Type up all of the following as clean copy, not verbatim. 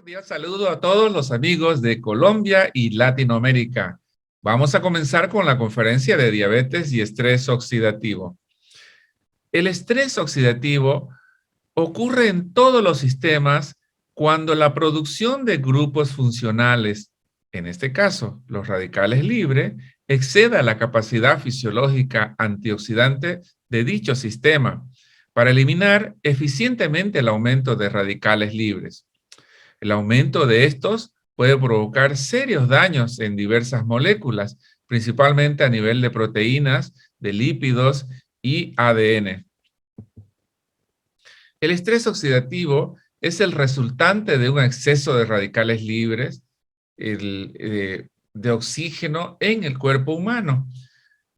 cordial saludo a todos los amigos de Colombia y Latinoamérica. Vamos a comenzar con la conferencia de diabetes y estrés oxidativo. El estrés oxidativo ocurre en todos los sistemas cuando la producción de grupos funcionales, en este caso los radicales libres, exceda la capacidad fisiológica antioxidante de dicho sistema para eliminar eficientemente el aumento de radicales libres. El aumento de estos puede provocar serios daños en diversas moléculas, principalmente a nivel de proteínas, de lípidos y ADN. El estrés oxidativo es el resultante de un exceso de radicales libres de oxígeno en el cuerpo humano.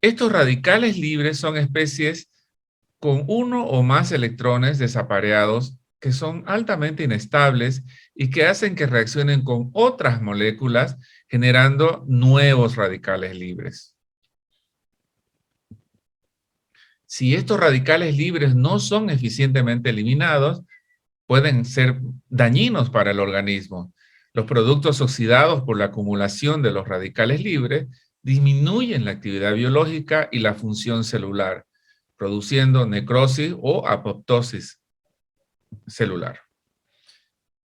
Estos radicales libres son especies con uno o más electrones desapareados que son altamente inestables y que hacen que reaccionen con otras moléculas generando nuevos radicales libres. Si estos radicales libres no son eficientemente eliminados, pueden ser dañinos para el organismo. Los productos oxidados por la acumulación de los radicales libres disminuyen la actividad biológica y la función celular, produciendo necrosis o apoptosis celular.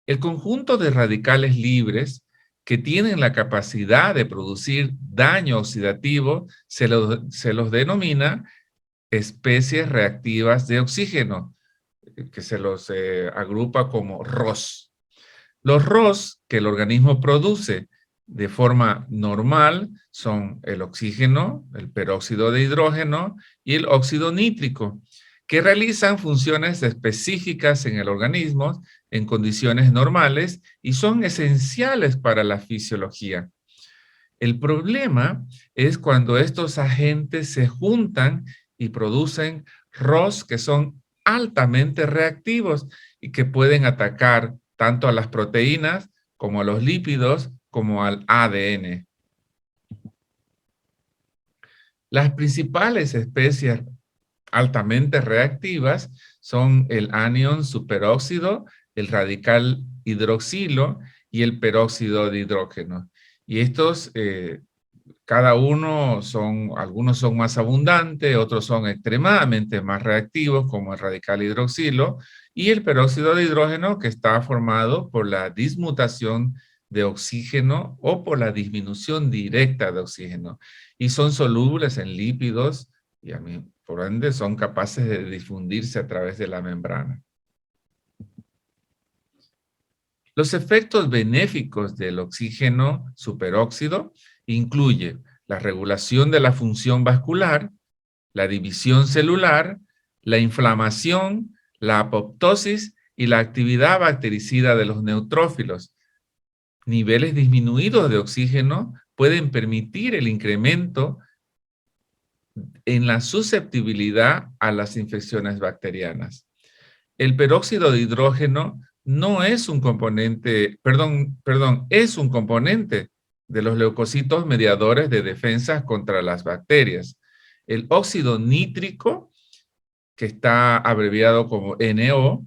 El conjunto de radicales libres que tienen la capacidad de producir daño oxidativo se los denomina especies reactivas de oxígeno, que se los agrupa como ROS. Los ROS que el organismo produce de forma normal son el oxígeno, el peróxido de hidrógeno y el óxido nítrico, que realizan funciones específicas en el organismo en condiciones normales y son esenciales para la fisiología. El problema es cuando estos agentes se juntan y producen ROS que son altamente reactivos y que pueden atacar tanto a las proteínas como a los lípidos como al ADN. Las principales especies altamente reactivas son el anión superóxido, el radical hidroxilo y el peróxido de hidrógeno. Y estos, cada uno algunos son más abundantes, otros son extremadamente más reactivos, como el radical hidroxilo, y el peróxido de hidrógeno, que está formado por la dismutación de oxígeno o por la disminución directa de oxígeno. Y son solubles en lípidos y por ende son capaces de difundirse a través de la membrana. Los efectos benéficos del oxígeno superóxido incluye la regulación de la función vascular, la división celular, la inflamación, la apoptosis y la actividad bactericida de los neutrófilos. Niveles disminuidos de oxígeno pueden permitir el incremento en la susceptibilidad a las infecciones bacterianas. El peróxido de hidrógeno no es un componente, es un componente de los leucocitos mediadores de defensa contra las bacterias. El óxido nítrico, que está abreviado como NO,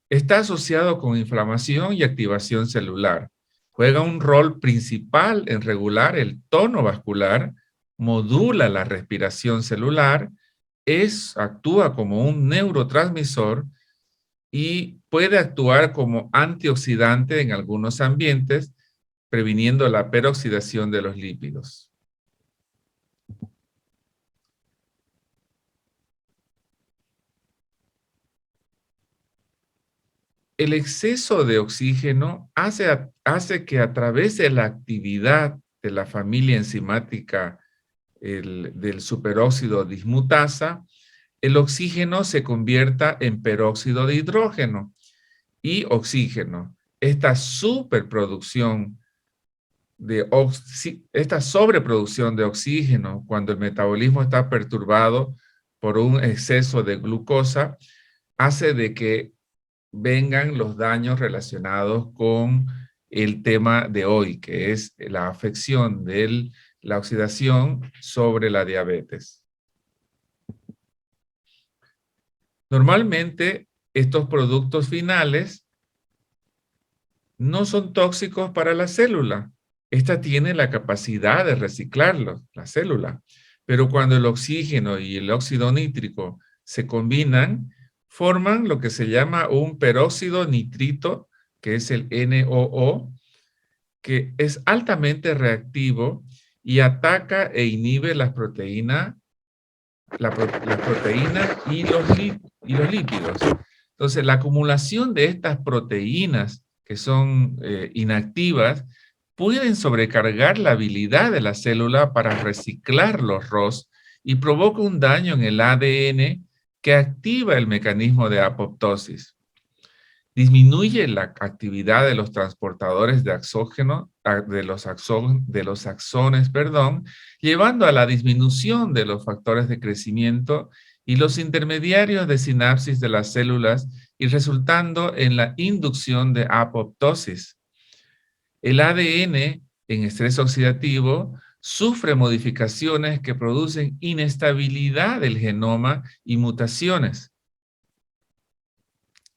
está asociado con inflamación y activación celular. Juega un rol principal en regular el tono vascular, modula la respiración celular, actúa como un neurotransmisor y puede actuar como antioxidante en algunos ambientes, previniendo la peroxidación de los lípidos. El exceso de oxígeno hace que a través de la actividad de la familia enzimática del superóxido dismutasa, el oxígeno se convierta en peróxido de hidrógeno y oxígeno. Esta sobreproducción de oxígeno, cuando el metabolismo está perturbado por un exceso de glucosa, hace de que vengan los daños relacionados con el tema de hoy, que es la afección de la oxidación sobre la diabetes. Normalmente, estos productos finales no son tóxicos para la célula. Esta tiene la capacidad de reciclarlos, la célula. Pero cuando el oxígeno y el óxido nítrico se combinan, forman lo que se llama un peróxido nitrito, que es el NOO, que es altamente reactivo y ataca e inhibe las proteínas y los lípidos. Entonces, la acumulación de estas proteínas que son inactivas pueden sobrecargar la habilidad de la célula para reciclar los ROS y provoca un daño en el ADN que activa el mecanismo de apoptosis. Disminuye la actividad de los transportadores de axógeno, de los axones, perdón, llevando a la disminución de los factores de crecimiento y los intermediarios de sinapsis de las células y resultando en la inducción de apoptosis. El ADN en estrés oxidativo sufre modificaciones que producen inestabilidad del genoma y mutaciones.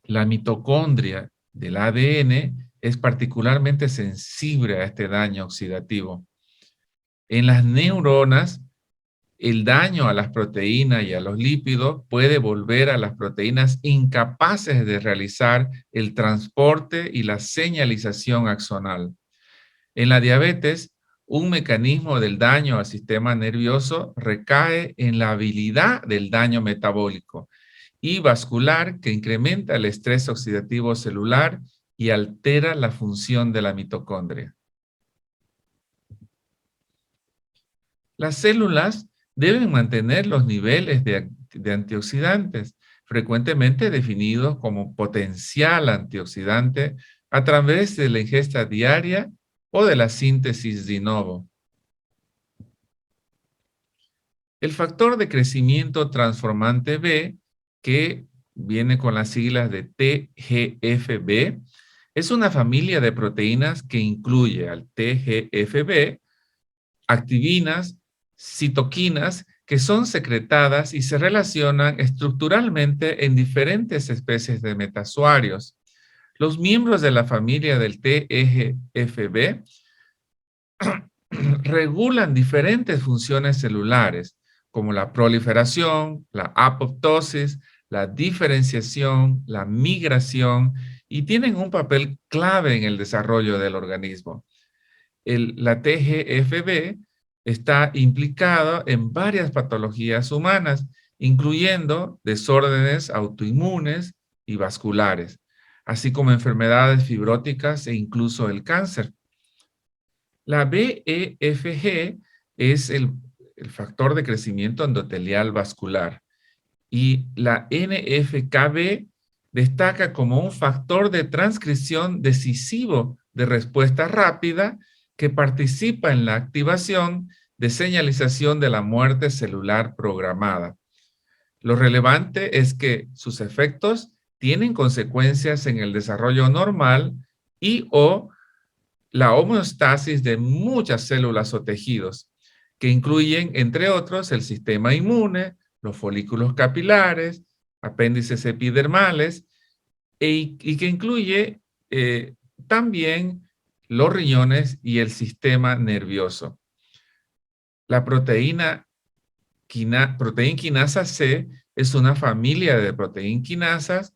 La mitocondria del ADN es particularmente sensible a este daño oxidativo. En las neuronas, el daño a las proteínas y a los lípidos puede volver a las proteínas incapaces de realizar el transporte y la señalización axonal. En la diabetes, un mecanismo del daño al sistema nervioso recae en la habilidad del daño metabólico y vascular que incrementa el estrés oxidativo celular y altera la función de la mitocondria. Las células deben mantener los niveles de antioxidantes, frecuentemente definidos como potencial antioxidante, a través de la ingesta diaria o de la síntesis de novo. El factor de crecimiento transformante B, que viene con las siglas de TGFB, es una familia de proteínas que incluye al TGFB, activinas, citoquinas, que son secretadas y se relacionan estructuralmente en diferentes especies de metazoarios. Los miembros de la familia del TGFB regulan diferentes funciones celulares, como la proliferación, la apoptosis, la diferenciación, la migración, y tienen un papel clave en el desarrollo del organismo. La TGFB está implicada en varias patologías humanas, incluyendo desórdenes autoinmunes y vasculares, así como enfermedades fibróticas e incluso el cáncer. La BEFG es el factor de crecimiento endotelial vascular y la NFKB destaca como un factor de transcripción decisivo de respuesta rápida que participa en la activación de señalización de la muerte celular programada. Lo relevante es que sus efectos tienen consecuencias en el desarrollo normal y o la homeostasis de muchas células o tejidos, que incluyen, entre otros, el sistema inmune, los folículos capilares, apéndices epidermales, y que incluye también los riñones y el sistema nervioso. La proteína quinasa C es una familia de proteínas quinasas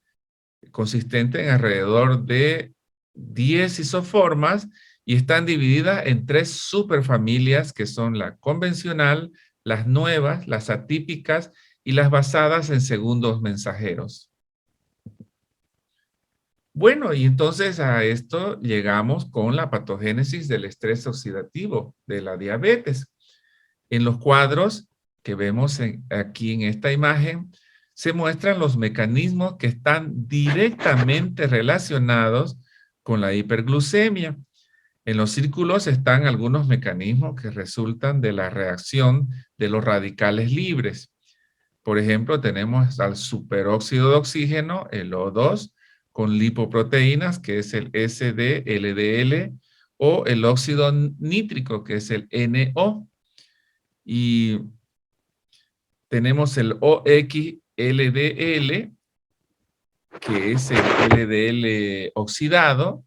consistente en alrededor de 10 isoformas y están divididas en 3 superfamilias que son la convencional, las nuevas, las atípicas y las basadas en segundos mensajeros. Bueno, y entonces a esto llegamos con la patogénesis del estrés oxidativo de la diabetes. En los cuadros que vemos aquí en esta imagen, se muestran los mecanismos que están directamente relacionados con la hiperglucemia. En los círculos están algunos mecanismos que resultan de la reacción de los radicales libres. Por ejemplo, tenemos al superóxido de oxígeno, el O2, con lipoproteínas, que es el SD-LDL, o el óxido nítrico, que es el NO. Y tenemos el OXLDL, que es el LDL oxidado,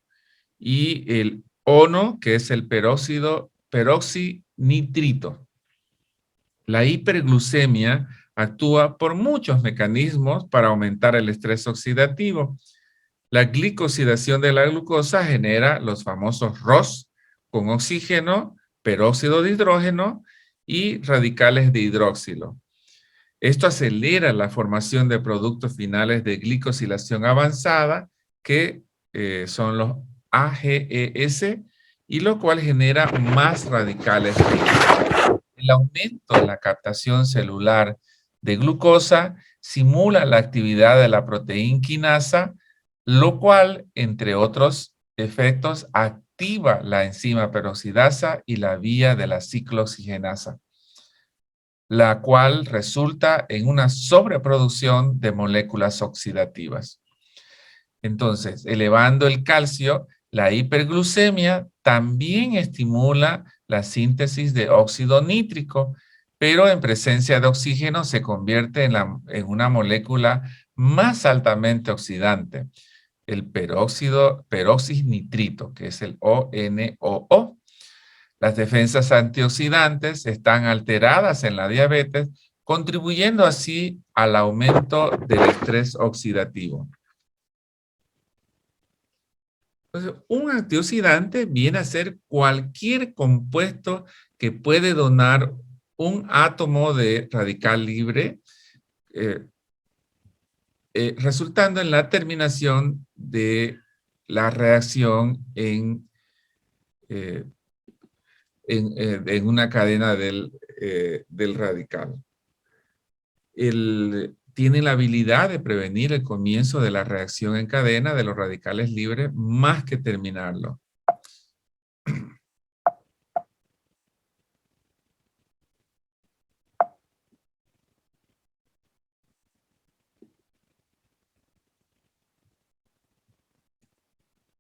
y el ONO, que es el peroxinitrito. La hiperglucemia actúa por muchos mecanismos para aumentar el estrés oxidativo. La glicosidación de la glucosa genera los famosos ROS con oxígeno, peróxido de hidrógeno y radicales de hidroxilo. Esto acelera la formación de productos finales de glicosilación avanzada, que son los AGES, y lo cual genera más radicales libres. El aumento en la captación celular de glucosa simula la actividad de la proteína quinasa, lo cual, entre otros efectos, activa la enzima peroxidasa y la vía de la ciclooxigenasa, la cual resulta en una sobreproducción de moléculas oxidativas. Entonces, elevando el calcio, la hiperglucemia también estimula la síntesis de óxido nítrico, pero en presencia de oxígeno se convierte en una molécula más altamente oxidante, el peroxinitrito, que es el ONOO. Las defensas antioxidantes están alteradas en la diabetes, contribuyendo así al aumento del estrés oxidativo. Entonces, un antioxidante viene a ser cualquier compuesto que puede donar un átomo de radical libre, eh, resultando en la terminación de la reacción eh, en una cadena del radical. Tiene la habilidad de prevenir el comienzo de la reacción en cadena de los radicales libres más que terminarlo.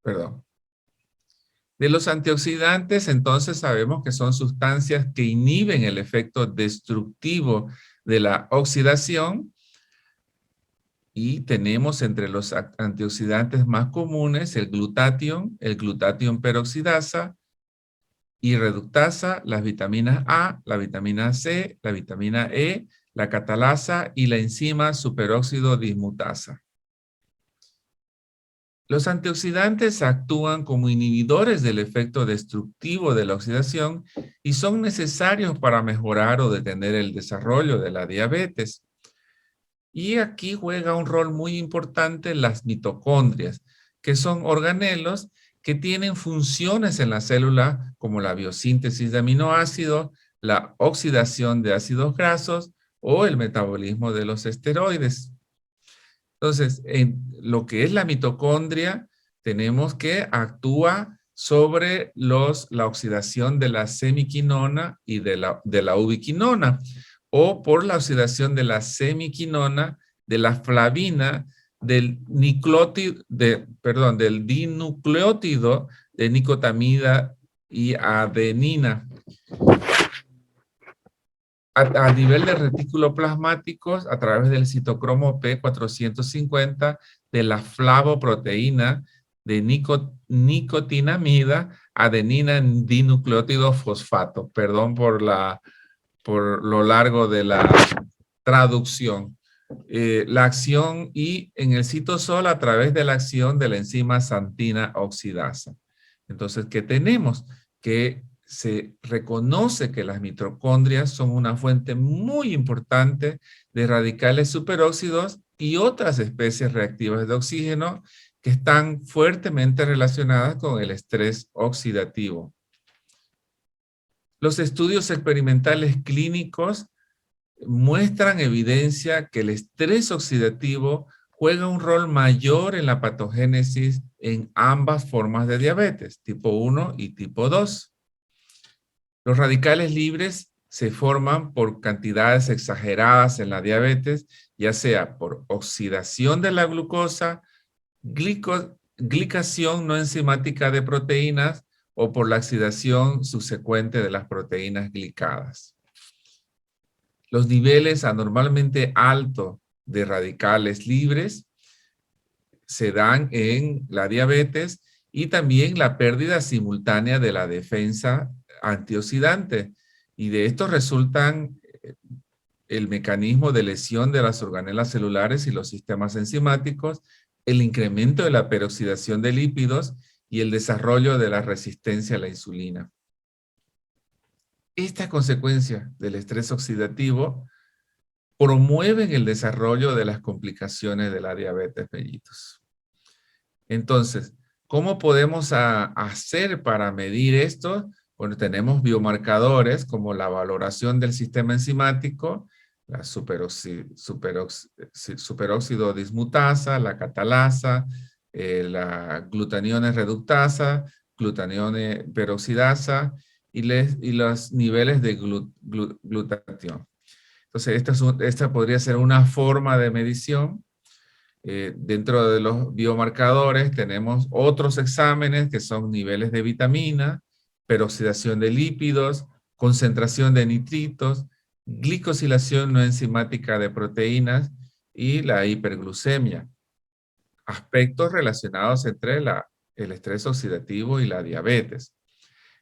Perdón. De los antioxidantes, entonces sabemos que son sustancias que inhiben el efecto destructivo de la oxidación, y tenemos entre los antioxidantes más comunes el glutatión peroxidasa y reductasa, las vitaminas A, la vitamina C, la vitamina E, la catalasa y la enzima superóxido dismutasa. Los antioxidantes actúan como inhibidores del efecto destructivo de la oxidación y son necesarios para mejorar o detener el desarrollo de la diabetes. Y aquí juega un rol muy importante las mitocondrias, que son organelos que tienen funciones en la célula como la biosíntesis de aminoácidos, la oxidación de ácidos grasos o el metabolismo de los esteroides. Entonces, en lo que es la mitocondria, tenemos que actúa sobre la oxidación de la semiquinona y de la ubiquinona, o por la oxidación de la semiquinona, de la flavina, del dinucleótido de nicotamida y adenina. A nivel de retículo plasmáticos, a través del citocromo P450, de la flavoproteína de nicotinamida, adenina dinucleótido fosfato. Perdón por lo largo de la traducción. La acción y en el citosol a través de la acción de la enzima xantina oxidasa. Entonces, ¿qué tenemos? Que se reconoce que las mitocondrias son una fuente muy importante de radicales superóxidos y otras especies reactivas de oxígeno que están fuertemente relacionadas con el estrés oxidativo. Los estudios experimentales clínicos muestran evidencia que el estrés oxidativo juega un rol mayor en la patogénesis en ambas formas de diabetes, tipo 1 y tipo 2. Los radicales libres se forman por cantidades exageradas en la diabetes, ya sea por oxidación de la glucosa, glicación no enzimática de proteínas o por la oxidación subsecuente de las proteínas glicadas. Los niveles anormalmente altos de radicales libres se dan en la diabetes y también la pérdida simultánea de la defensa antioxidante. Y de esto resultan el mecanismo de lesión de las organelas celulares y los sistemas enzimáticos, el incremento de la peroxidación de lípidos y el desarrollo de la resistencia a la insulina. Estas consecuencias del estrés oxidativo promueven el desarrollo de las complicaciones de la diabetes mellitus. Entonces, ¿cómo podemos hacer para medir esto? Bueno, tenemos biomarcadores como la valoración del sistema enzimático, la superóxido dismutasa, la catalasa, la glutatión reductasa, glutatión peroxidasa y los niveles de glutatión. Entonces, esta podría ser una forma de medición. Dentro de los biomarcadores tenemos otros exámenes que son niveles de vitamina, peroxidación de lípidos, concentración de nitritos, glicosilación no enzimática de proteínas y la hiperglucemia. Aspectos relacionados entre el estrés oxidativo y la diabetes.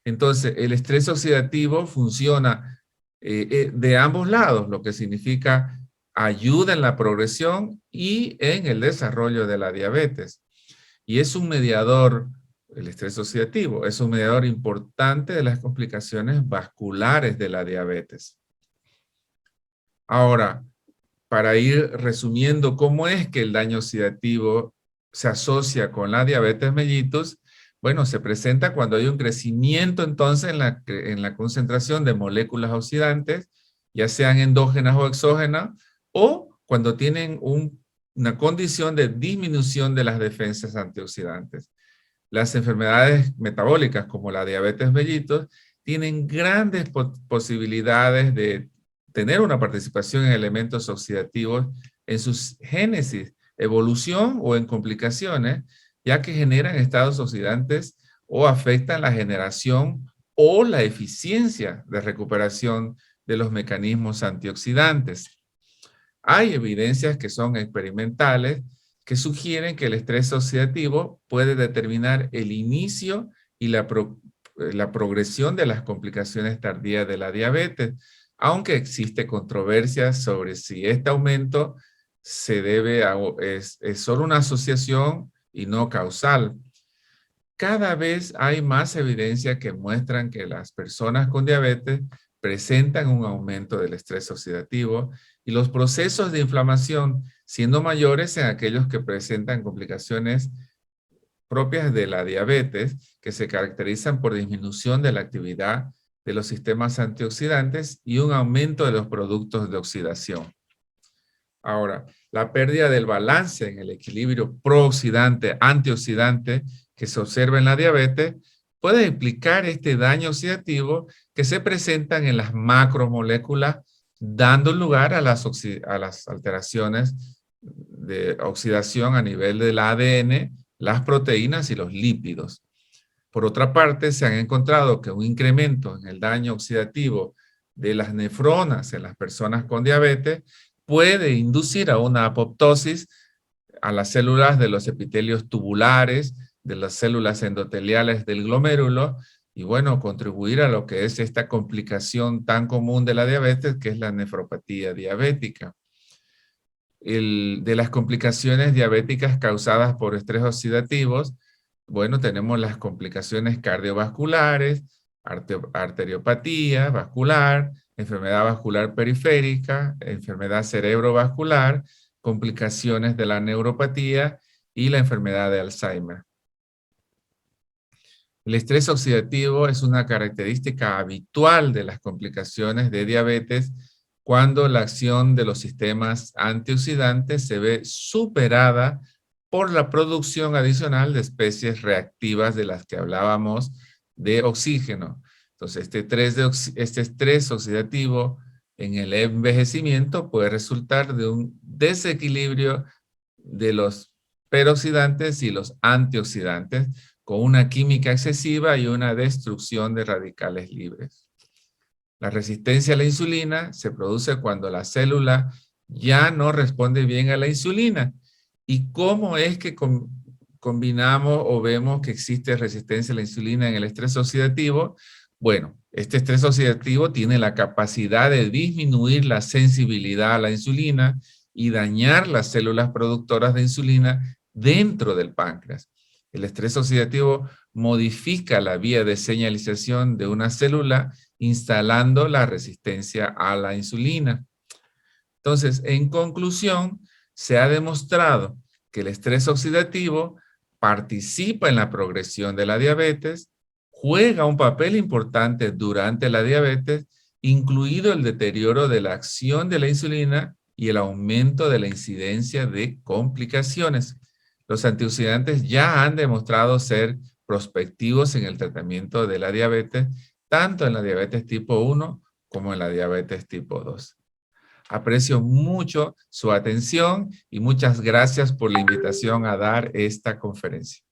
Entonces, el estrés oxidativo funciona de ambos lados, lo que significa ayuda en la progresión y en el desarrollo de la diabetes. Y es un mediador, el estrés oxidativo, es un mediador importante de las complicaciones vasculares de la diabetes. Ahora, para ir resumiendo cómo es que el daño oxidativo se asocia con la diabetes mellitus, bueno, se presenta cuando hay un crecimiento entonces en la concentración de moléculas oxidantes, ya sean endógenas o exógenas, o cuando tienen una condición de disminución de las defensas antioxidantes. Las enfermedades metabólicas como la diabetes mellitus tienen grandes posibilidades de tener una participación en elementos oxidativos en sus génesis, evolución o en complicaciones, ya que generan estados oxidantes o afectan la generación o la eficiencia de recuperación de los mecanismos antioxidantes. Hay evidencias que son experimentales que sugieren que el estrés oxidativo puede determinar el inicio y la progresión de las complicaciones tardías de la diabetes, aunque existe controversia sobre si este aumento se debe es solo una asociación y no causal. Cada vez hay más evidencia que muestran que las personas con diabetes presentan un aumento del estrés oxidativo y los procesos de inflamación siendo mayores en aquellos que presentan complicaciones propias de la diabetes que se caracterizan por disminución de la actividad de los sistemas antioxidantes y un aumento de los productos de oxidación. Ahora, la pérdida del balance en el equilibrio prooxidante-antioxidante que se observa en la diabetes puede implicar este daño oxidativo que se presentan en las macromoléculas, dando lugar a las alteraciones de oxidación a nivel del ADN, las proteínas y los lípidos. Por otra parte, se han encontrado que un incremento en el daño oxidativo de las nefronas en las personas con diabetes puede inducir a una apoptosis a las células de los epitelios tubulares, de las células endoteliales del glomérulo, y bueno, contribuir a lo que es esta complicación tan común de la diabetes, que es la nefropatía diabética. De las complicaciones diabéticas causadas por estrés oxidativos, bueno, tenemos las complicaciones cardiovasculares, arteriopatía vascular, enfermedad vascular periférica, enfermedad cerebrovascular, complicaciones de la neuropatía y la enfermedad de Alzheimer. El estrés oxidativo es una característica habitual de las complicaciones de diabetes cuando la acción de los sistemas antioxidantes se ve superada por la producción adicional de especies reactivas de las que hablábamos de oxígeno. Entonces, este estrés oxidativo en el envejecimiento puede resultar de un desequilibrio de los peroxidantes y los antioxidantes con una química excesiva y una destrucción de radicales libres. La resistencia a la insulina se produce cuando la célula ya no responde bien a la insulina. ¿Y cómo es que combinamos o vemos que existe resistencia a la insulina en el estrés oxidativo, bueno, este estrés oxidativo tiene la capacidad de disminuir la sensibilidad a la insulina y dañar las células productoras de insulina dentro del páncreas. El estrés oxidativo modifica la vía de señalización de una célula instalando la resistencia a la insulina. Entonces, en conclusión, se ha demostrado que el estrés oxidativo participa en la progresión de la diabetes, juega un papel importante durante la diabetes, incluido el deterioro de la acción de la insulina y el aumento de la incidencia de complicaciones. Los antioxidantes ya han demostrado ser prospectivos en el tratamiento de la diabetes, tanto en la diabetes tipo 1 como en la diabetes tipo 2. Aprecio mucho su atención y muchas gracias por la invitación a dar esta conferencia.